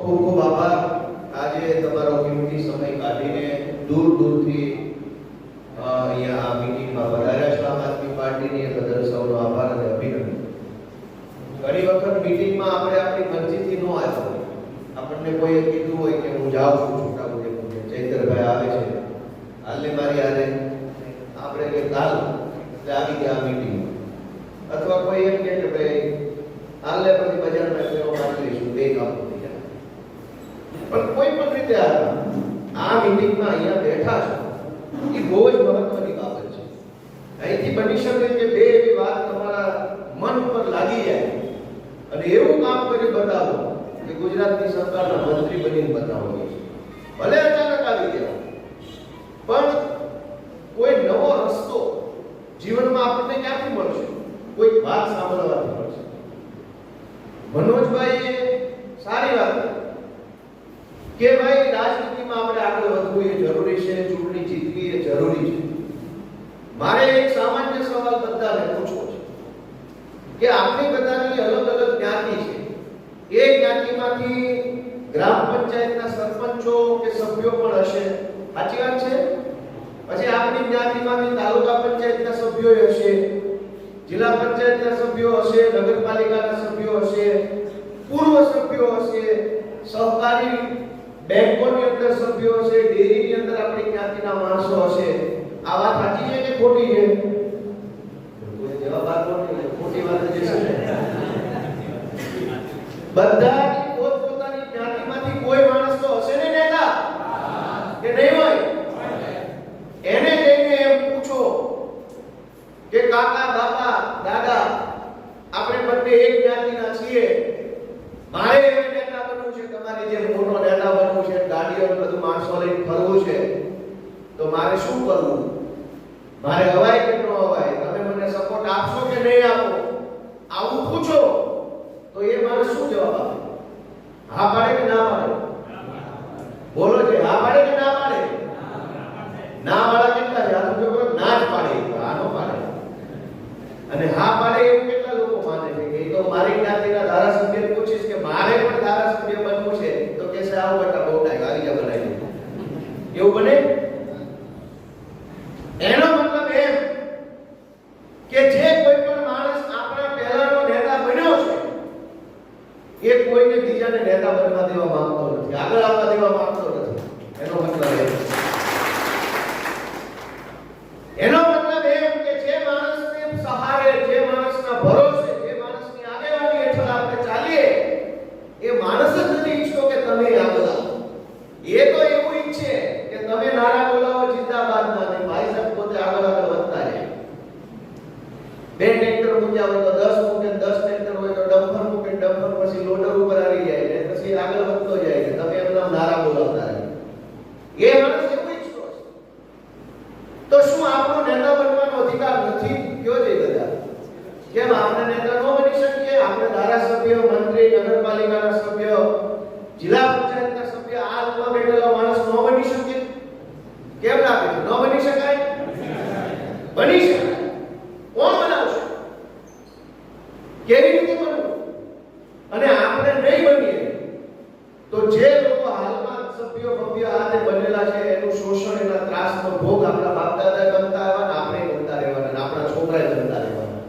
ખૂબ ખૂબ આભાર. આજે તમારો કિંમતી સમય કાઢીને દૂરથી અહીંયા આ મીટિંગમાં વધાર્યા છો. આમ આદમી પાર્ટીની બદલ સૌનો આભાર અને અભિનંદન. ઘણી વખત મીટિંગમાં આપણે આપણી મરજીથી ન આવ્યા હોય, આપણને કોઈએ કીધું હોય કે હું જાઉં છું છોટાઉદેપુર, ચૈતરભાઈ આવે છે, હાલને મારી હારે, આપણે કે કાલ એટલે આવી ગયા મીટિંગ, અથવા કોઈ એમ કે ભાઈ હાલને પછી બજારમાં ફેરો મારી લઈશું, બે કામ થઈ જાય. પણ કોઈ પણ રીતે આ મીટિંગમાં અહીંયા બેઠા છો એ બહુ જ મહત્વની બાબત છે. અહીંથી બની શકે કે બે એવી વાત તમારા મન ઉપર લાગી જાય અને એવું કામ કરી બતાવો કે ગુજરાતની સરકારના મંત્રી બનીને બતાવો. ભલે અચાનક આવી ગયા, પણ કોઈ નવો રસ્તો જીવનમાં આપણને ક્યાંથી મળશે? કોઈ વાત સાંભળવાથી મળશે. મનોજભાઈએ સારી વાત કે ભાઈ રાજનીતિમાં આપણે આગળ વધવું એ જરૂરી છે, ચૂંટણી જીતવી એ જરૂરી છે. મારે એક સામાન્ય સવાલ બધાને પૂછવો છે કે આપણી બધાની અલગ અલગ જ્ઞાતિ છે. એ જ્ઞાતિમાંથી ગ્રામ પંચાયતના સરપંચો કે સભ્યો પણ હશે, સાચી વાત છે. પછી આપણી જ્ઞાતિમાંથી તાલુકા પંચાયતના સભ્યો હશે, જિલ્લા પંચાયતના સભ્યો હશે, નગરપાલિકાના સભ્યો હશે, પૂર્વ સભ્યો હશે, સહકારી બેંકોની અંદર સભ્યો હશે, ડેરીની અંદર આપણી જ્ઞાતિના માણસો હશે. આ વાત સાચી છે કે ખોટી છે? કોઈ જવાબ આપો ને, ખોટી વાત છે. બધા પોતપોતાની જ્ઞાતિમાંથી કોઈ માણસ તો હશે ને નેતા, કે નહીં હોય? એને જઈને એમ પૂછો કે કાકા, બાપા, દાદા, આપણે બંને એક જ્ઞાતિના છીએ, મારે એવો નેતા બનવું છે, તમારી જેમ મોટો નેતા બનવું છે, ગાડીઓ બધું માણસો લઈને ફરવું છે, તો મારે શું કરવું? મારે હવાય કે ન હવાય? તમે મને સપોર્ટ આપશો કે નહીં આપો? આવું પૂછો તો એ માણસ શું જવાબ આપે? હા પાડે કે ના પાડે? બોલો છે, હા પાડે કે ના પાડે? ના વાળા કેટલા છે? આ તો જો ના જ પાડે, આ નો પાડે. અને હા પાડે એવું કેટલા લોકો માને છે કે એ તો મારી જ્ઞાતિના ધારાસભ્યને પૂછીશ કે મારે પણ ધારાસભ્ય બનવું છે, તો કે છે આવો બેટા બહુ ટાઈમ આવી જા બનાવી દે. એવું બને? એનો મતલબ એમ કે જે કોઈ પણ માણસ આપણા પહેલાનો નેતા બન્યો છે એ કોઈને બીજાને નેતા બનવા દેવા માંગતો નથી, આગળ આવવા દેવા માંગતો નથી. એનો મતલબ એનો મતલબ એમ કે જે માણસને સહારે, જે માણસના ભરોસે, જે માણસની આગેવાની હેઠળ આપણે ચાલીએ એ માણસ જ નથી ઈચ્છતો કે તમે આગળ આવો. એ તો એવું ઈચ્છે કે તમે નારા બોલાવો જિંદાબાદ ના, નહીં ભાઈ સાહેબ પોતે આગળ વધતા જાય. બે ટ્રેક્ટર મૂક્યા હોય તો 10 મૂકે, 10 ટ્રેક્ટર હોય તો ડમ્પર મૂકે, ડમ્પર પછી લોડર ઉપર આવી જાય ને પછી આગળ વધતો જાય કે તમે એમના નારા બોલાવતા રહે. એ માણસ એવું ઈચ્છતો છે. તો શું આપણો નેતા બનવાનો અધિકાર નથી? કયો છે બધા? કેમ આપણે નેતા ન બની શકીએ? આપણે ધારાસભ્ય, મંત્રી, નગરપાલિકાના સભ્ય, જિલ્લા પંચાયતના સભ્ય, આ રૂમમાં બેઠેલા માણસ ન બની શકે? કેમ લાગે છે? ન બની શકાય? બની શકાય. કોણ બનાવશે? કેવી રીતે બનવું? અને આપણે નહીં બનીએ તો જે લોકો હાલમાં સભ્યો ભવ્ય આને બનેલા છે એનું શોષણ, એના ત્રાસનો ભોગ આપણા બાપ દાદા બનતા આવ્યા, આપણે બનતા રહેવાના, આપણા છોકરાએ બનતા રહેવાના.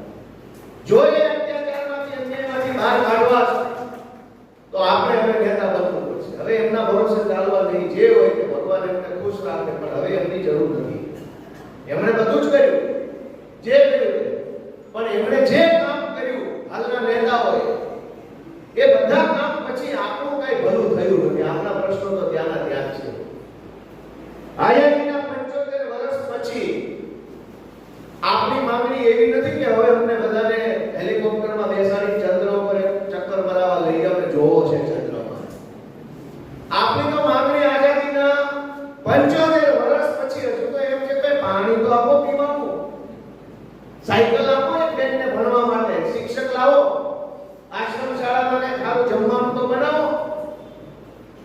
જો એ અત્યાચારમાંથી, અન્યાયમાંથી બહાર કાઢવા તો આપણે હવે નેતા બનવું પડશે. હવે એમના ભરોસે ચાલવા નહીં. જે હોય કે ભગવાન એમને ખુશ રાખે, પણ હવે એમની જરૂર નથી. એમણે બધું જ કર્યું, જે કર્યું, પણ એમણે જે કામ કર્યું હાલના નેતાઓએ, એ બધા કામ પછી આપણું કઈ ભલું થયું નથી. આપણા પ્રશ્નો તો ત્યાંના ત્યાં છે. આઝાદીના 75 વર્ષ પછી આપણી માંગણી એવી નથી કે હવે અમને બધાને હેલિકોપ્ટરમાં બેસાડી ચંદ્ર ઉપર ચક્કર મરાવવા લઈ જાવ, જોવો છે ચંદ્રમાં. આપણી તો માંગણી આઝાદીના 75 વર્ષ પછી હજુ તો એમ છે કે પાણી તો આપો પીવાનું, સાયકલ આપો એક બેનને ભણવા માટે, શિક્ષક લાવો, આશ્રમ શાળામાં ને ખાવું જમવાનું તો બનાવો.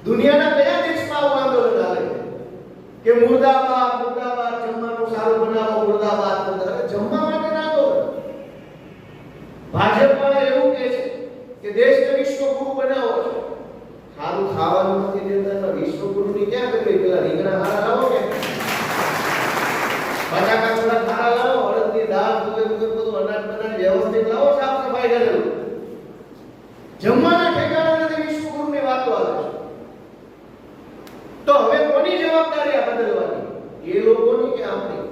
દુનિયાના કયા દેશમાં આવું આંદોલન હાલે કે મુર્દાબાદ, મુર્દાબાદ, જમવાનું સારું બનાવો, મુર્દાબાદ, મુર્દાબાદ? જમવા માટે ના આંદોલન. ભાજપ વાળા એવું કહે છે કે દેશને વિશ્વ ગુરુ બનાવો છે, સારું ખાવા ભાઈ પેલા રીંગણા હારા લાવો કે બટાકા થોડા ખારા લાવો, અડદની દાળ બધું અનાજ બનાવી વ્યવસ્થિત લાવો, સાફ સફાઈ કરેલું. જમવાના ઠેકાણા નથી, વિશ્વગુરુની વાતો આવે છે. તો હવે કોની જવાબદારી આ બદલવાની? એ લોકોની કે આપણી?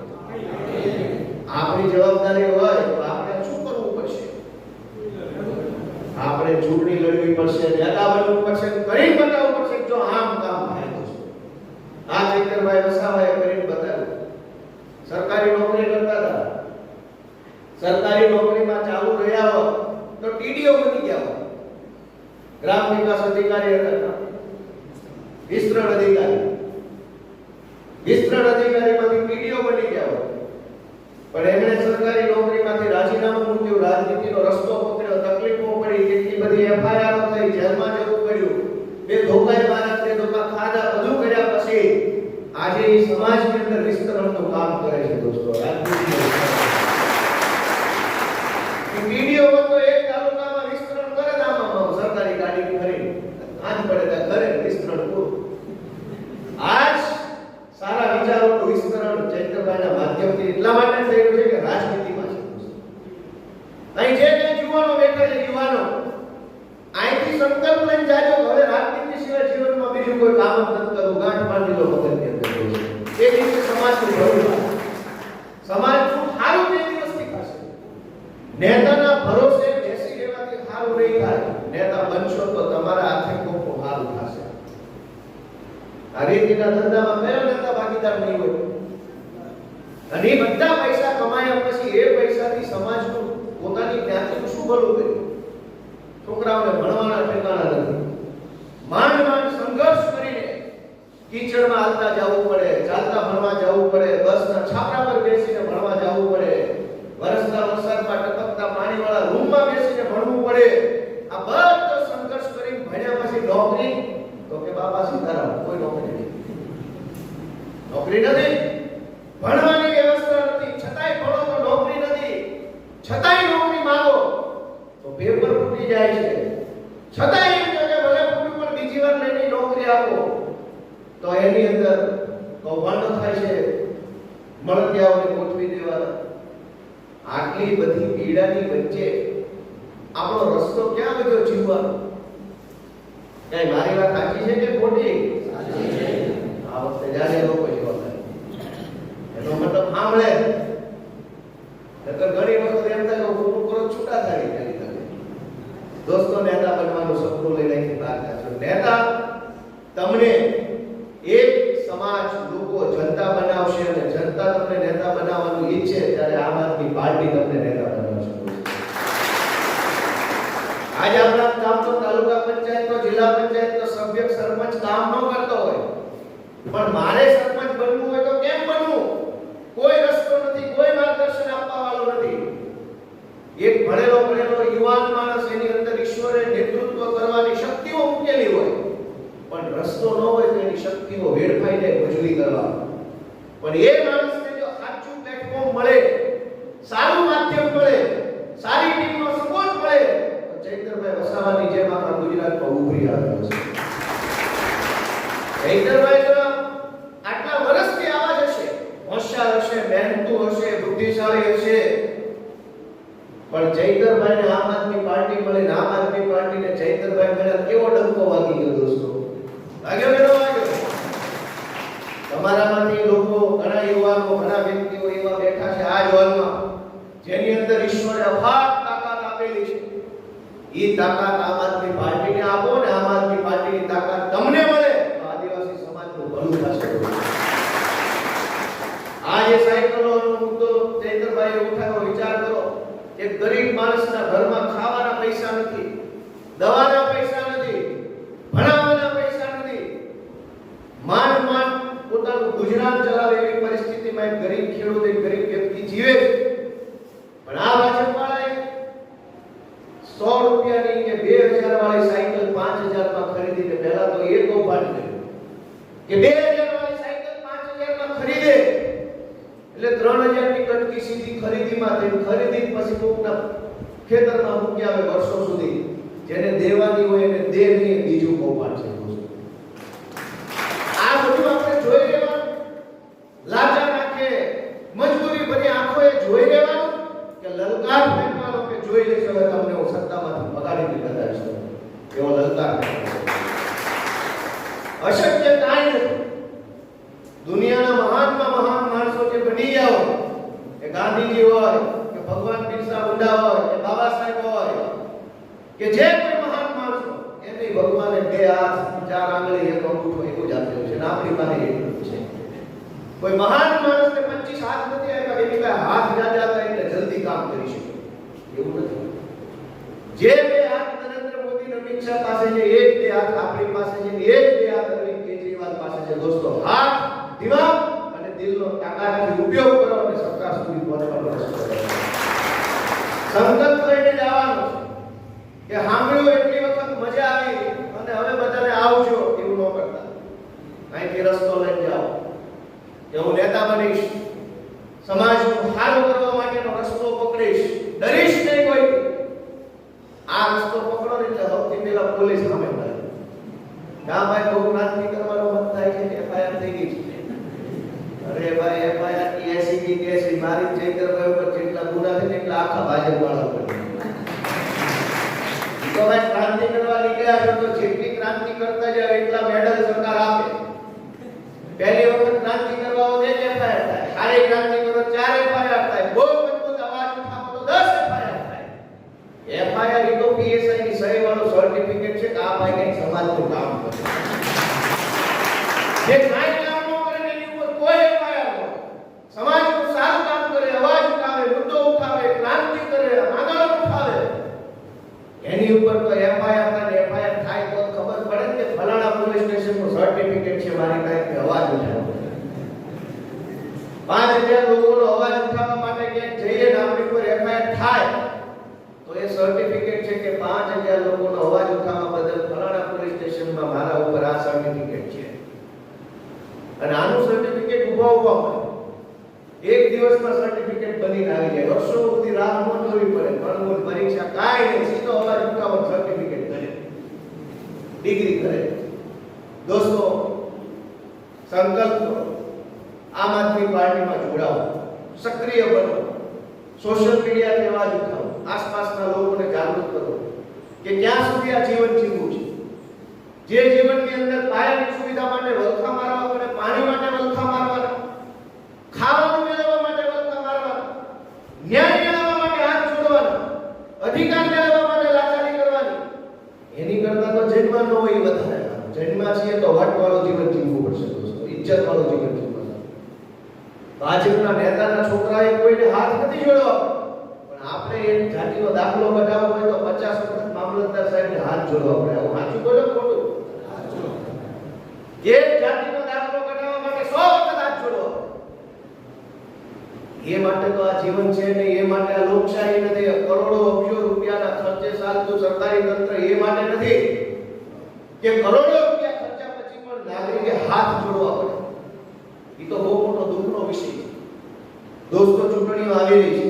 આપણી જવાબદારી હોય તો આપણે શું કરવું પડશે? આપણે ચૂંટણી લડવી પડશે, નેતા બનવું પડશે, કરી બતાવવું પડશે જો આમ કામ થાય તો. આ ચૈતરભાઈ વસાવાએ કરીને બતાવ્યું. સરકારી નોકરી કરતા હતા, સરકારી નોકરીમાં ચાલુ રહ્યા હોત તો ટીડીઓ બની ગયા હોત, ગ્રામ વિકાસ અધિકારી હતા, વિસ્તરણ અધિકારીમાંથી ટીડીઓ બની ગયા હોત. પણ એમણે સરકારી નોકરીમાંથી રાજીનામું મૂક્યું, રાજનીતિનો રસ્તો પકડ્યો, તકલીફો પડી, કેટલી બધી એફઆઈઆર થઈ, જેલમાં જવું પડ્યું, બે ધોકાએ મારા, બે ધોકા ખાધા, બધું કર્યા પછી આજે એ સમાજની અંદર વિસ્તરણનું કામ કરે છે દોસ્તો. ટીડીઓ તો એક તાલુકામાં વિસ્તરણ કરે ને, આમાં સરકારી ગાડી ફરી આજ પડે ત્યાં ઘરે વિસ્તરણ પૂરું. આજ સારા વિચારોનું વિસ્તરણ ચૈતરભાઈના માધ્યમથી એટલા માટે થયું છે કે રાજનીતિમાં છે. અહીં જે યુવાનો બેઠા છે, યુવાનો અહીંથી સંકલ્પ લઈને જાજો, હવે રાજનીતિ સિવાય જીવનમાં બીજું કોઈ કામ જ નથી કરવું. ગાંઠ બાંધી લો મગજની અંદર. એ દિવસે સમાજનું ભલું, સમાજનું સારું તે દિવસથી થશે. નેતાના ભરોસે બેસી રહેવાથી સારું નહીં થાય. નેતા બનશો તો તમારા હાથે કોકો સારું થશે. આ રીતિના ધંધામાં કયો નેતા ભાગીદાર નહીં હોય? અને એ બધા પૈસા કમાયા પછી એ પૈસાથી સમાજનું પોતાની જ્ઞાતિનું શું ભલું કર્યું? છોકરાઓને ભણવાના ઠેકાણા નથી, માંડ સંઘર્ષ કરીને કીચડમાં હાલતા જવું પડે, ચાલતા ભણવા જવું પડે, બસના છાપરા પર બેસીને ભણવા જવું પડે, વરસતા વરસાદમાં ટપકતા પાણીવાળા રૂમમાં બેસીને ભણવું પડે. આ બધો સંઘર્ષ કરીને ભણ્યા પછી નોકરી તો કે બાપા સીતારામ કોઈ નોકરી નથી, નોકરી નથી, ભણવાની વ્યવસ્થા નથી, છતાંય ભણો તો નોકરી નથી, છતાંય નોકરી માંગો તો પેપર ફૂટી જાય છે, છતાંય એમ કે ભલે ફૂટ્યું પણ બીજી વાર લઈને નોકરી આપો તો એની અંદર કૌભાંડો થાય છે, મળતિયાઓને ગોઠવી દેવાના. આટલી બધી પીડાની વચ્ચે આપણો રસ્તો ક્યાં બધો જીવવાનો? કઈ મારી વાત સાચી છે કે ખોટી? સાચી છે. આ વખતે જાણે લોકો જવાબદારી એનો મતલબ સાંભળે, નકર ઘણી વખત એમ થાય કે હું કરો છૂટા થાય કરી તમે દોસ્તો. નેતા બનવાનું સપનું લઈને અહીંથી બહાર થશો. નેતા તમને એક સમાજ લોકો જનતા બનાવશે અને જનતા તમને નેતા બનાવવાનું ઈચ્છે ત્યારે આમ આદમી પાર્ટી તમને નેતા બનાવશે. આજ આપણા ગામનો તાલુકા પંચાયતનો, જિલ્લા પંચાયતનો સભ્ય સરપંચ કામ ન કરતો હોય પણ મારે સરપંચ બનવું હોય તો કેમ બનવું? કોઈ રસ્તો નથી, કોઈ માર્ગદર્શન આપવા વાળો નથી. એક ભણેલો યુવાન માણસ, એની અંદર ઈશ્વરે નેતૃત્વ કરવાની શક્તિઓ મૂકેલી હોય પણ રસ્તો ન હોય તો એની શક્તિઓ વેડફાઈને મજૂરી કરવા. પણ એ માણસને જો સાચું પ્લેટફોર્મ મળે, સારું માધ્યમ મળે, સારી ટીમનો સપોર્ટ મળે તો ચૈતરભાઈ વસાવાની જેમ આપણા ગુજરાતમાં ઉભરી આવ્યો છે. ચૈતરભાઈ જો આટલા વર્ષથી આવા જ હશે, હોશિયાર હશે, મહેનતુ હશે, બુદ્ધિશાળી હશે, પણ ચૈતરભાઈને આમ આદમી પાર્ટી મળે, આમ આદમી પાર્ટીને ચૈતરભાઈ મળ્યા, કેવો ડંકો વાગી ગયો દોસ્તો? વાગ્યો કે ન વાગ્યો? તમારામાંથી લોકો, ઘણા યુવાનો, ઘણા વ્યક્તિઓ એવા બેઠા છે આ હોલમાં જેની અંદર ઈશ્વરે અફાટ તાકાત આપેલી છે. એ તાકાત આમ આદમી પાર્ટીને આપો ને આમ આદમી પાર્ટીની તાકાત તમને મળે તો આદિવાસી સમાજનું ભલું થશે. આ જે સાયકલોનો મુદ્દો ચૈતરભાઈએ ઉઠાવ્યો, વિચાર કરો કે ગરીબ માણસના ઘરમાં ખાવાના પૈસા નથી, દવાના પૈસા નથી, ભણાવવાના પૈસા નથી, માંડ પોતાનું ગુજરાન ચલાવે એવી પરિસ્થિતિમાં એક ગરીબ ખેડૂત, એક ગરીબ વ્યક્તિ જીવે છે. પણ આ ભાજપવાળાએ 100 રૂપિયાની કે 2000 વાળી સાયકલ 5000 માં ખરીદીને પહેલા તો એ કૌભાંડ કર્યું કે 2000 વાળી સાયકલ 5000 માં ખરીદે એટલે 3000 ની કટકી સીધી ખરીદીમાં થઈ, ખરીદી પછી કોકના ખેતરમાં મૂકી આવે વર્ષો સુધી, જેને દેવાની હોય એને દે નહીં, બીજું કૌભાંડ છે. આ બધું આપણે સાકાર કરે. અશક્ય કાંઈ નથી. દુનિયાના મહાનમાં મહાન માણસો જે બની ગયા હોય, કે ગાંધીજી હોય, કે ભગવાન બિરસા મુંડા હોય, કે બાબા સાહેબ હોય, કે જે કોઈ મહાન માણસો, એને ભગવાને બે હાથ, ચાર આંગળી, એક અંગૂઠો એવું જ આપેલું છે. આપણી પાસે એટલું છે. કોઈ મહાન માણસને 25 હાથ નથી આપ્યા કે એની હાથ જાજા હતા એટલે જલ્દી કામ કરી શકે, એવું નથી. જે બે હાથ નરેન્દ્ર મોદી અને અમિત શાહ પાસે છે, એ જ બે હાથ આપણી પાસે છે, એ જ બે હાથ અરવિંદ કેજરીવાલ પાસે છે. દોસ્તો, હાથ, દિમાગ અને દિલનો તાકાતથી ઉપયોગ કરો અને સરકાર સુધી પહોંચવાનો રસ્તો કરો. સંકલ્પ લઈને જવાનો છે કે સાંભળ્યું એટલી વખત મજા આવી અને હવે બધાને આવજો એવું ન કરતા. અહીંથી રસ્તો લઈને જાઓ કે હું નેતા બનીશ, સમાજનું સારું કરવા માટેનો રસ્તો પકડીશ, ડરીશ નહીં કોઈ. આ રસ્તો પકડો ને એટલે સૌથી પહેલા પોલીસ સામે મળે. ના ભાઈ બહુ ક્રાંતિ કરવાનો મત થાય છે, એફઆઈઆર થઈ ગઈ છે. અરે ભાઈ એફઆઈઆર ની એસીબી કેસ મારી જયકરભાઈ ઉપર જેટલા ગુના છે એટલા આખા ભાજપ વાળા ઉપર. તો ભાઈ ક્રાંતિ કરવા નીકળ્યા છો તો જેટલી ક્રાંતિ કરતા જાય એટલા મેડલ સરકાર આપે. પહેલી વખત ક્રાંતિ કરવા હોય તો એફઆઈઆર થાય, સારી ક્રાંતિ કરો 4 એફઆઈઆર થાય, બહુ મજબૂત અવાજ ઉઠાવો તો 10 એફઆઈઆર થાય. એફઆઈઆર એ તો પીએસઆઈ ની સહી વાળો સર્ટિફિકેટ છે કે આ ભાઈ કઈ સમાજનું કામ કરે. જે કાઈ કામ ન કરે એની ઉપર કોઈ એફઆઈઆર ન. સમાજનું સારું કામ કરે, અવાજ ઉઠાવે, મુદ્દો ઉઠાવે, ક્રાંતિ કરે, આંદોલન ઉઠાવે, એની ઉપર તો એફઆઈઆર થાય. એફઆઈઆર થાય તો ખબર પડે કે ફલાણા પોલીસ સ્ટેશનનું સર્ટિફિકેટ છે મારી પાસે અવાજ ઉઠાવવાનો. 5000 લોકોનો અવાજ ઉઠાવવા માટે ક્યાંક જઈએ ને આપણી પર એફઆઈઆર થાય તો એ સર્ટિફિકેટ છે કે 5000 લોકોનો અવાજ ઉઠાવવા બદલ ફલાણા પોલીસ સ્ટેશનમાં મારા ઉપર આ સર્ટિફિકેટ છે. અને આનું સર્ટિફિકેટ ઉભા મળે. એક દિવસમાં સર્ટિફિકેટ બનીને આવી જાય. વર્ષો સુધી રાહ ન જોવી પડે. ગણગોળ પરીક્ષા કાંઈ નહીં, સીધો અવાજ ઉઠાવવાનો સર્ટિફિકેટ કરે, ડિગ્રી કરે. દોસ્તો, સંકલ્પ કરો. આમ આદમી પાર્ટીમાં જોડાઓ, સક્રિય બનો, સોશિયલ મીડિયાથી અવાજ ઉઠાવો, આસપાસના લોકોને જાગૃત કરો કે ક્યાં સુધી આ જીવન જીવવું છે. જે જીવનની અંદર પાયાની સુવિધા માટે વલખા મારવા પડે, પાણી માટે વલખા મારવાના, ખાવાનું મેળવવા માટે વલખા મારવાના, ન્યાય મેળવવા માટે હાથ જોડવાના, અધિકાર મેળવવા માટે લાચારી કરવાની, એની કરતા તો જન્મ ન હોય વધારે. જન્મ છીએ તો વટવાળું જીવન જીવવું પડશે દોસ્તો, ઇજ્જતવાળું જીવન જીવવું. ભાજપના નેતાના છોકરાએ કોઈને હાથ નથી જોડવા, પણ આપણે એ જાતિનો દાખલો કઢાવવો હોય તો 50 વખત મામલતદાર સાહેબને હાથ જોડવા પડે. આવું સાચું બોલો ખોટું? એ જાતિનો દાખલો કઢાવવા માટે 100 વખત હાથ જોડવા. એ માટે તો આ જીવન છે ને, એ માટે આ લોકશાહી નથી. કરોડો અબજો રૂપિયાના ખર્ચે ચાલતું સરકારી તંત્ર એ માટે નથી કે કરોડો રૂપિયા ખર્ચા પછી પણ નાગરિકે હાથ જોડવા પડે. એ તો બહુ મોટો દુઃખનો વિષય છે. દોસ્તો, ચૂંટણીઓ આવી રહી છે.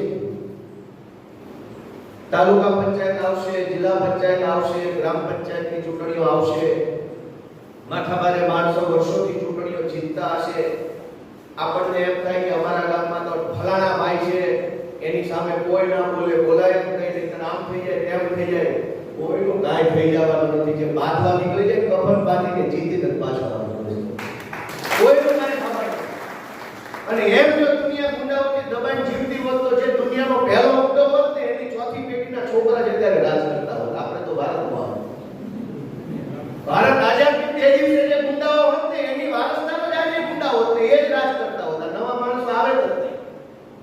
તાલુકા પંચાયત આવશે, જિલ્લા પંચાયત આવશે, ગ્રામ પંચાયતની ચૂંટણીઓ આવશે. માથાભારે માણસો વર્ષોથી ચૂંટણીઓ જીતતા હશે. આપણને એમ થાય કે અમારા ગામમાં તો ફલાણા ભાઈ છે, એની સામે કોઈ ના બોલે, બોલાય નહીં, નહીં આમ થઈ જાય, તેમ થઈ જાય. કોઈનું કાંઈ થઈ જવાનું નથી. જે બાંધવા નીકળી જાય કફન બાંધીને જીતીને પાછા આવવાનું છે. કોઈનું કાંઈ ખબર નહીં. અને એમ જો દુનિયા ગુંડાઓથી દબાણ જીવતી હોત તો જે દુનિયાનો પહેલો મુદ્દો હોત ને એની ચોથી પેઢીના છોકરા જ અત્યારે રાજ કરતા હોત. આપણે તો ભારતમાં ભારત આઝાદી તે દિવસે જે ગુંડાઓ હોત ને એની વારસદારો જ આજે ગુંડા હોત ને એ જ રાજ કરતા હોત. નવા માણસો આવે જ નથી.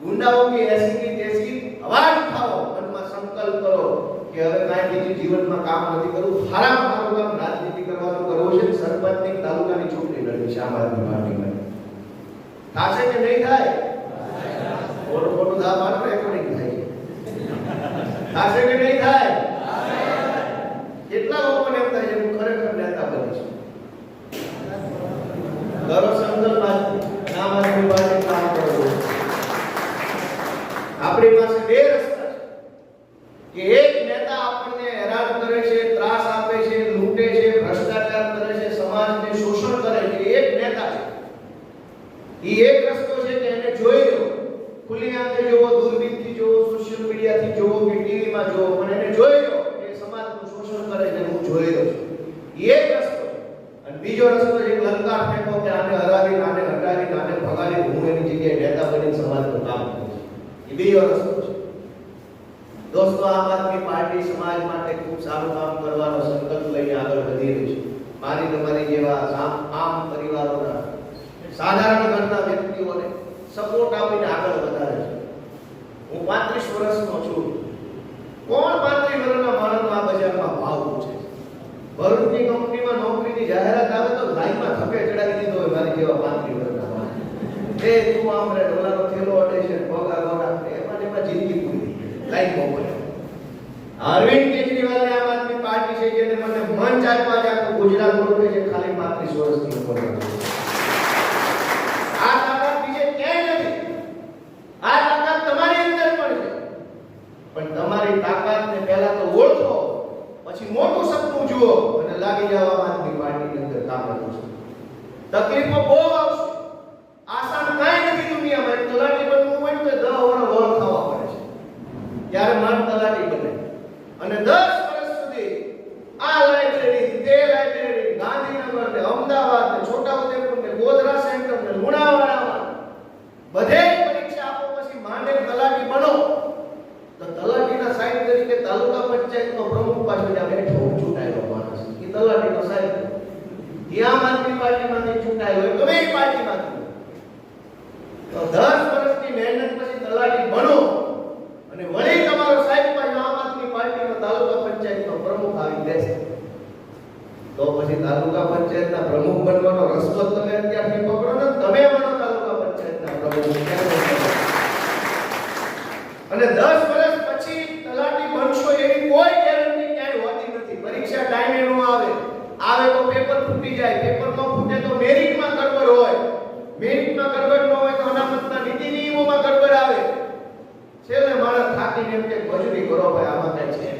ગુંડાઓ કે એસી તેસી અવાજ ઉઠાવો, મનમાં સંકલ્પ કરો કે હવે કાંઈ બીજું જીવનમાં કામ નથી કરવું, સારામાં સારું કામ રાજનીતિ કરવાનું કરવું છે. સરપંચની તાલુકાની ચૂંટણી લડવી છે આમ આદમી પાર્ટીમાં. થાશે કે નહીં થાય? ખોટું ખોટું દાવ આપો, રેકોર્ડિંગ થાય. થાશે કે નહીં થાય? કેટલા લોકોને એમ થાય છે હું ખરેખર નેતા બનીશ. કરો સંકલ્પ, આમ આદમી પાર્ટી કામ કરો. આપણી પાસે બે રસ્તા છે કે એક નેતા આપણને હેરાન કરે છે, ત્રાસ આપે છે, લૂંટે છે, ભ્રષ્ટાચાર કરે છે, સમાજને શોષણ કરે છે. એક નેતા છે. એ એક રસ્તો છે કે એને જોઈ લો, ખુલ્લી આંખે જોવો, દૂરબીનથી જોવો, સોશિયલ મીડિયાથી જોવો કે ટીવીમાં જોવો, પણ એને જોઈ લો કે સમાજનું શોષણ કરે છે. હું જોઈ રહ્યો છું. એક રસ્તો છે. અને બીજો રસ્તો છે લલકાર ફેંકો કે આને હરાવી આને હટાવી આને ભગાડી હું એની જગ્યાએ નેતા બની સમાજનું કામ કરું છું. એ બીજો રસ્તો છે. દોસ્તો, આમ આદમી પાર્ટી સમાજ માટે ખૂબ સારું કામ કરવાનો સંકલ્પ લઈને આગળ વધી રહી છે. મારી તમારી જેવા આમ પરિવારોના સાધારણ ઘરના વ્યક્તિઓને સપોર્ટ આપીને આગળ વધારે છે. હું 35 વર્ષનો છું. કોણ 35 વર્ષના માણસનો આ બજારમાં ભાવ પૂછે છે? ભરૂચની કંપનીમાં નોકરીની જાહેરાત આવે તો લાઈનમાં થકે ચડાવી દીધો હોય મારી જેવા 35 વર્ષના માણસ. એ તું આમ રે ડોલાનો થેલો અડે છે પગ આગળ એમાં જિંદગી પૂરી લાઈન મોકલે. અરવિંદ કેજરીવાલને આમ આદમી પાર્ટી છે જેને મને મંચ આપ્યા છે આખું ગુજરાત રોકે છે ખાલી 35 વર્ષની ઉંમર. આ તાકાત બીજે ક્યાંય નથી. આ તાકાત તમારી અંદર પણ છે. પણ તમારી તાકાતને પહેલા તો ઓળખો, પછી મોટું સપનું જુઓ અને લાગી જાવ આમ આદમી પાર્ટીની અંદર કામ કરવું છે. તકલીફો બહુ આવશે. આસાન કાંઈ નથી દુનિયામાં. તલાટી બનવું હોય તો 10 વર્ષ વળ ખાવા પડે છે. ત્યારે માન તલાટી બને અને 10 વર્ષ સુધી આ લાઇબ્રેરી તે લાઇબ્રેરી ગાંધીનગર ને અમદાવાદ ને છોટાઉદેપુર ને ગોધરા સેન્ટર ને લુણાવાડામાં બધે પરીક્ષા આપો પછી માંડે તલાટી બનો તો તલાટીના સાહેબ તરીકે તાલુકા પંચાયતનો પ્રમુખ પાછો ત્યાં બેઠો ચૂંટાયેલો માણસ એ તલાટીનો સાહેબ આમ આદમી પાર્ટીમાંથી ચૂંટાયેલો હોય ગમે એ પાર્ટીમાંથી તો 10 વર્ષની મહેનત પછી તલાટી બનો અને વળી તમારો સાહેબ પણ આમ આદમી પાર્ટીનો તાલુકા પંચાયતનો પ્રમુખ આવી બેસે તો પછી તાલુકા પંચાયતના પ્રમુખ બનવાનો રસ્તો તમે અત્યારથી પકડો ને તમે બનો તાલુકા પંચાયતના પ્રમુખ. અને 10 વર્ષ પછી તલાટી બનશો એની કોઈ ગેરંટી ક્યાંય હોતી નથી. પરીક્ષા ટાઈમે નો આવે તો પેપર ફૂટી જાય, પેપર નો ફૂટે તો મેરિટમાં ગડબડ હોય, મેરિટમાં ગડબડ ન હોય તો અનામતના નીતિ નિયમોમાં ગડબડ આવે. છેલ્લે માણસ થાકીને એમ કે મજૂરી કરો ભાઈ આમાં કઈ છે.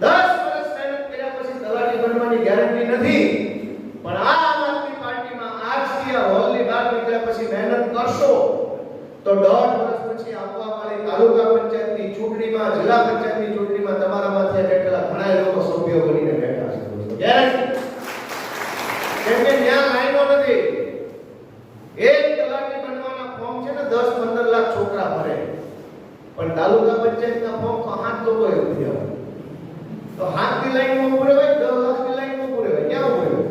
10 વર્ષ મહેનત કર્યા પછી તલાટી બનવાની ગેરંટી નથી. પણ આ આમ આદમી પાર્ટીમાં આજથી આ હોલની બહાર નીકળ્યા પછી મહેનત કરશો તો 1.5 વર્ષ પછી આપવા વાળી તાલુકા પંચાયતની ચૂંટણીમાં જિલ્લા પંચાયતની ચૂંટણીમાં તમારામાંથી બેઠેલા ઘણા લોકો સભ્યો બનીને બેઠા છે. ગેરંટી. કેમ કે ત્યાં લાઈનો નથી. એક તલાટી બનવાના ફોર્મ છે ને 10-15 લાખ છોકરા ભરે. પણ તાલુકા પંચાયતના ફોર્મ તો 7 લોકો એ ભર્યા. તો 7ની લાઈનમાં પૂરે હોય 10 લાખની લાઈનમાં પૂરે હોય ક્યાં પૂરે હોય?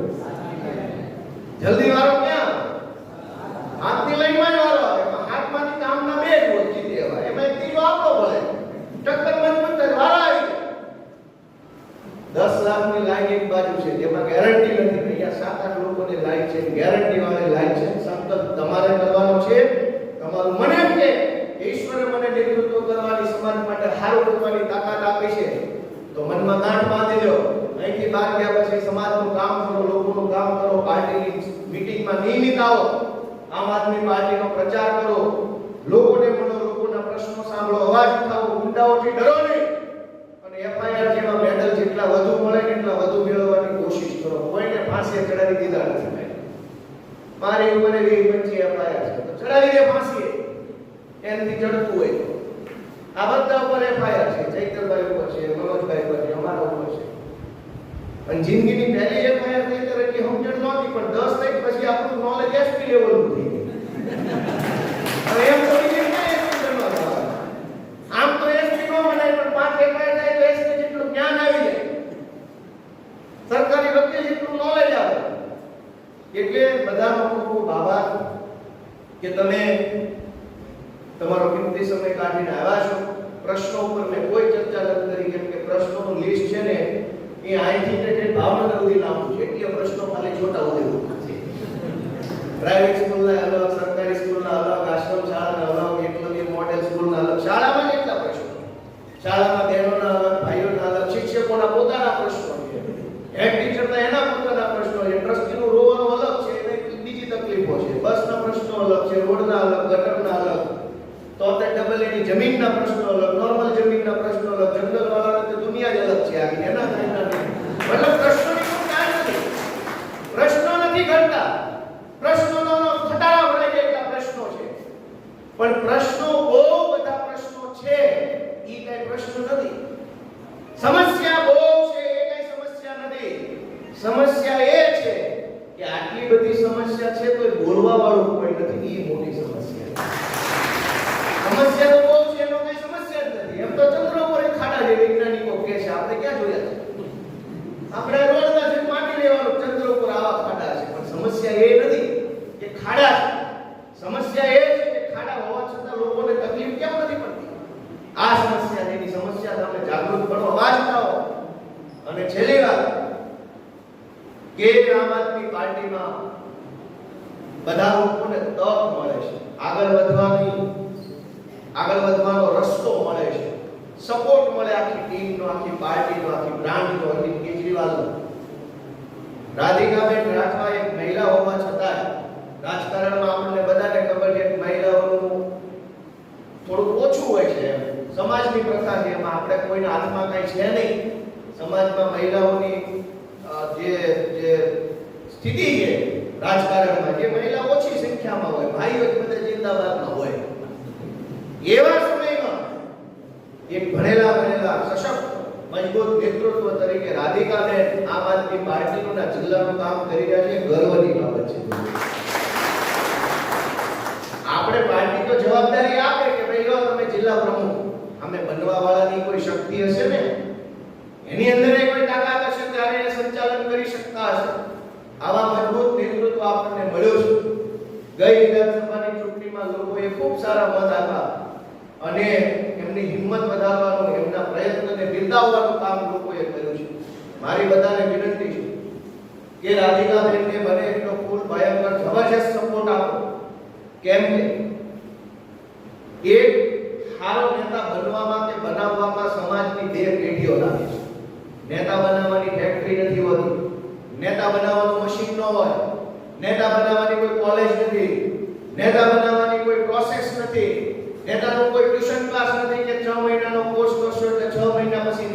જલ્દી વાળો ક્યાં? 7ની લાઈનમાં જ વાળો આવે. 7માંથી કામના 2 જ ઓછી દેવા. એમાં એક ત્રીજો આપણો ભલે. ટક્કર મજબૂત થાય વાળા આવી. 10 લાખની લાઈન એક બાજુ છે જેમાં ગેરંટી નથી. અહીંયા 7-8 લોકોની લાઈન છે, ગેરંટી વાળી લાઈન છે. સંકલ્પ તમારે કરવાનો છે. તમારું મને એમ કે ઈશ્વરે મને નેતૃત્વ કરવાની સમાજ માટે સારું કરવાની તાકાત આપી છે તો મનમાં ગાંઠ બાંધી લો. અહીંથી બહાર ગયા પછી સમાજનું કામ કરો, લોકોનું કામ કરો, પાર્ટીની મીટિંગમાં નિયમિત આવો, આમ આદમી પાર્ટીનો પ્રચાર કરો, લોકોને મળો, લોકોના પ્રશ્નો સાંભળો, અવાજ ઉઠાવો, ગુંડાઓથી ડરો નહીં અને એફઆઈઆર જેવા મેડલ જેટલા વધુ મળે એટલા વધુ મેળવવાની કોશિશ કરો. કોઈને ફાંસીએ ચડાવી દીધા નથી. મારી ઉપર 20-25 એફઆઈઆર છે તો ચડાવી દે ફાંસીએ. એનાથી ચડતું હોય આ બધા ઉપર એફઆઈઆર છે. ચૈતરભાઈ ઉપર છે, મનોજભાઈ ઉપર છે, અમારા ઉપર છે. અને જિંદગીની પહેલી એફઆઈઆર થઈ ત્યારે એટલી સમજણ નહોતી પણ 10 થઈ પછી આપણું નોલેજ એસપી લેવલનું થઈ ગયું. હવે એમ તો બીજે ક્યાં એસપી બનવા? આમ તો એસપી નો બનાય પણ 5 એફઆઈઆર થાય તો એસપી જેટલું જ્ઞાન આવી જાય, સરકારી વકીલ જેટલું નોલેજ આવે. એટલે બધાનો ખૂબ આભાર કે તમે તમારો કિંમતી સમય કાઢીને આવ્યા છો. પ્રશ્નો ઉપર મેં કોઈ ચર્ચા નથી કરી કેમ કે પ્રશ્નોનું લિસ્ટ છે ને એ અહીંથી તે ભાવનગર સુધી લાંબુ છે. એટલે પ્રશ્નો ખાલી છોટાઉદેપુરના છે. પ્રાઇવેટ સ્કૂલના અલગ, સરકારી સ્કૂલના અલગ, આશ્રમ શાળાના અલગ, એકલવ્ય મોડેલ સ્કૂલના અલગ. શાળામાં કેટલા પ્રશ્નો? શાળામાં બહેનોના અલગ, ભાઈઓના અલગ, શિક્ષકોના પોતાના પ્રશ્નો છે, હેડ ટીચરના એના પોતાના પ્રશ્નો છે, ટ્રસ્ટીનું રોવાનું અલગ છે, એને બીજી તકલીફો છે, બસના પ્રશ્નો અલગ છે, રોડના અલગ, ગટરના અલગ, તો તે ડબલ એની જમીનના પ્રશ્નો અલગ, નોર્મલ જમીનના પ્રશ્નો અલગ, જંગલ વાળાને તો દુનિયા જ અલગ છે. આવી એના મતલબ પ્રશ્નોની કોઈ કામ નથી. પ્રશ્નો નથી ઘટતા. પ્રશ્નોનો ખટારા ભરાઈ જાય એટલા પ્રશ્નો છે. પણ પ્રશ્નો બહુ બધા પ્રશ્નો છે. ઈ કઈ પ્રશ્ન નથી. સમસ્યા બહુ છે એ કઈ સમસ્યા નથી. સમસ્યા એ છે કે આટલી બધી સમસ્યા છે તો બોલવા વાળું કોઈ નથી. એ મોટી સમસ્યા છે. સમસ્યા તો બહુ છે, એનો કઈ સમસ્યા જ નથી. એમ તો ચંદ્ર ઉપર ખાડા છે, વૈજ્ઞાનિકો કહે છે. આપણે ક્યાં જોયા છે? આપણે રોડના જે માટી લેવાનું, ચંદ્ર ઉપર આવા ખાડા છે. પણ સમસ્યા એ નથી કે ખાડા છે. સમસ્યા એ છે કે ખાડા હોવા છતાં લોકોને તકલીફ કેમ નથી પડતી. આ સમસ્યા છે. એની સમસ્યા સામે જાગૃત બનો, અવાજ ઉઠાવો. અને છેલ્લી વાત કે આમ આદમી પાર્ટીમાં બધા લોકોને તક મળે છે, આગળ વધવાનો રસ્તો મળે છે, સપોર્ટ મળે આખી ટીમનો, આખી પાર્ટીનો, આખી બ્રાન્ડનો, અરવિંદ કેજરીવાલનો. રાધિકાબેન રાઠવા એક મહિલા હોવા છતાં રાજકારણમાં આપણને બધાને ખબર છે કે મહિલાઓનું થોડું ઓછું હોય છે. સમાજની પ્રથા છે, એમાં આપણે કોઈના હાથમાં કઈ છે નહીં. સમાજમાં મહિલાઓની જે સ્થિતિ છે રાજકારણમાં, જે મહિલા ઓછી સંખ્યામાં હોય, ભાઈઓ જ બધા જિંદાબાદમાં હોય, એવા સમયમાં એક ભણેલા સશક્ત મજબૂત નેતૃત્વ તરીકે રાધિકાબેન આમ આદમી પાર્ટીનું જિલ્લાનું કામ કરી રહ્યા છે. ગર્વની બાબત છે. આપણે પાર્ટી તો જવાબદારી આપે કે ભાઈ લો તમે જિલ્લા પ્રમુખ, અમે બનવા વાળાની કોઈ શક્તિ હશે ને, એની અંદર કોઈ તાકાત હશે ત્યારે એ સંચાલન કરી શકતા હશે. આવા મજબૂત નેતૃત્વ આપણને મળ્યો છે. ગઈ વિધાનસભાની ચૂંટણીમાં લોકોએ ખૂબ સારા મત આપ્યા અને એમની હિંમત વધારવાનું, એમના પ્રયત્નને બિરદાવવાનું કામ લોકોએ કર્યું છે. મારી બધાને વિનંતી છે કે રાધિકાબેનને બને એટલો ફૂલ ભયંકર જબરજસ્ત સપોર્ટ આપો. કેમ કે એક સારો નેતા બનવામાં કે બનાવવામાં સમાજની બે પેઢીઓ લાગે છે. નેતા બનાવવાની ફેક્ટરી નથી હોતી, નેતા બનાવવાનું મશીન ન હોય, નેતા બનાવવાની કોઈ કોલેજ નથી, નેતા બનાવવાની કોઈ પ્રોસેસ નથી, નેતાનો કોઈ ટ્યુશન ક્લાસ નથી કે 6 મહિનાનો કોર્સ કરશો એટલે 6 મહિના પછી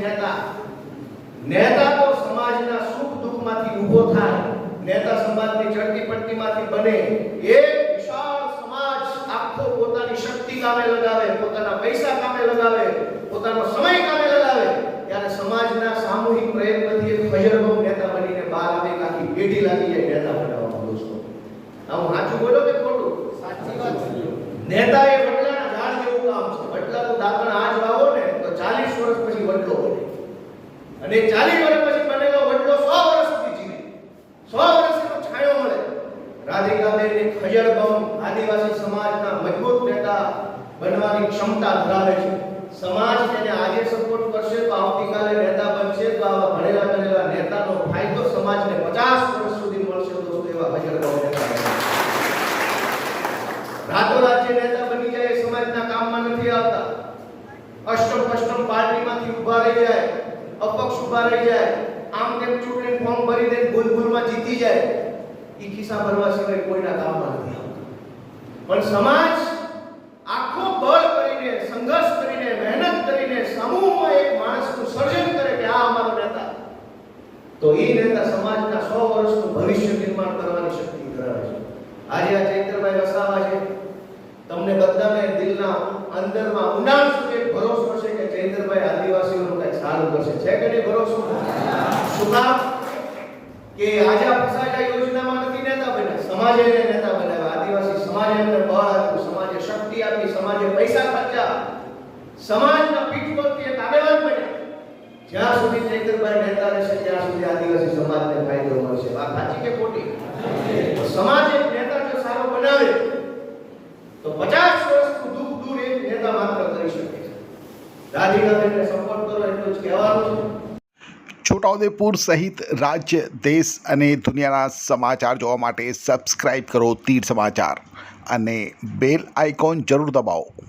નેતા તો સમાજના સુખ દુઃખમાંથી ઊભો થાય, નેતા સમાજની ચડતી પડતીમાંથી બને. એક વિશાળ સમાજ આખો પોતાની શક્તિ કામે લગાવે, પોતાના પૈસા કામે લગાવે, પોતાનો સમય કામે લગાવે, ત્યારે સમાજના સામૂહિક પ્રયત્નથી એક ફજરબમ નેતા બનીને બહાર આવે. આખી પેઢી લાગી જાય નેતા બનાવવામાં. દોસ્તો, હું સાચું બોલો કે ખોટું? સાચી વાત છે. નેતા એ વડલાના ઝાડ જેવું કામ છે. વડલાનું દાંતણ આજ વાવો ને તો 40 વર્ષ પછી વડલો બને, અને 40 વર્ષ પછી બનેલો વડલો 100 વર્ષ સુધી જીવે, 100 વર્ષનો છાંયો મળે. રાધિકાબેન એક ફજરબમ આદિવાસી સમાજના મજબૂત નેતા બનવાની ક્ષમતા ધરાવે છે. સમાજ તેને આજે સપોર્ટ કરશે તો આવતીકાલે નેતા બનશે. તો આવા ભણેલા નેતાનો ફાયદો સમાજને 50 વર્ષ સુધી મળશે. દોસ્તો, એવા ફજરબમ નેતા રાતોરાત જે નેતા બની જાય એ સમાજના કામમાં નથી આવતા. અષ્ટમ પાર્ટીમાંથી ઊભા રહી જાય, અપક્ષ ઊભા રહી જાય, આમ તેમ ચૂંટણી ફોર્મ ભરી દે, ભૂલમાં જીતી જાય, એ ખિસ્સા ભરવા સિવાય કોઈના કામમાં નથી આવતા. પણ સમાજ આખો બળ કરીને, સંઘર્ષ કરીને, મહેનત કરીને સમૂહમાં એક માણસનું સર્જન કરે કે આ અમારો નેતા, તો એ નેતા સમાજના 100 વર્ષનું ભવિષ્ય નિર્માણ કરવાની શક્તિ ધરાવે છે. આજે આ ચૈત્રભાઈ વસાવા છે, તમને બધાને દિલના અંદરમાં ઊંડાણ સુધી એક ભરોસો છે કે ચૈત્રભાઈ આદિવાસીઓનું કંઈક સારું કરશે. છે કે નહીં ભરોસો? શું કામ? કે આજે ફસાજા યોજનામાં નથી નેતા બન્યા, સમાજે એને નેતા બનાવ્યા. આદિવાસી સમાજે એમને બળ આપ્યું, સમાજે શક્તિ આપી, સમાજે પૈસા ખર્ચ્યા, સમાજના પીઠ પરથી એક આગેવાન બન્યા. જ્યાં સુધી ચૈત્રભાઈ નેતા રહેશે ત્યાં સુધી આદિવાસી સમાજને ફાયદો મળશે. વાત સાચી કે ખોટી? સમાજ એક નેતા જો સારો બનાવે તો 50 વર્ષનું દુઃખ દૂર એક નેતા માત્ર કરી શકે છે. રાધિકાબેનને સપોર્ટ કરો એટલું જ કહેવાનું છે. છોટાઉદેપુર સહિત રાજ્ય, દેશ અને દુનિયાના સમાચાર જોવા માટે સબસ્ક્રાઇબ કરો તીર સમાચાર અને બેલ આઇકોન જરૂર દબાવો.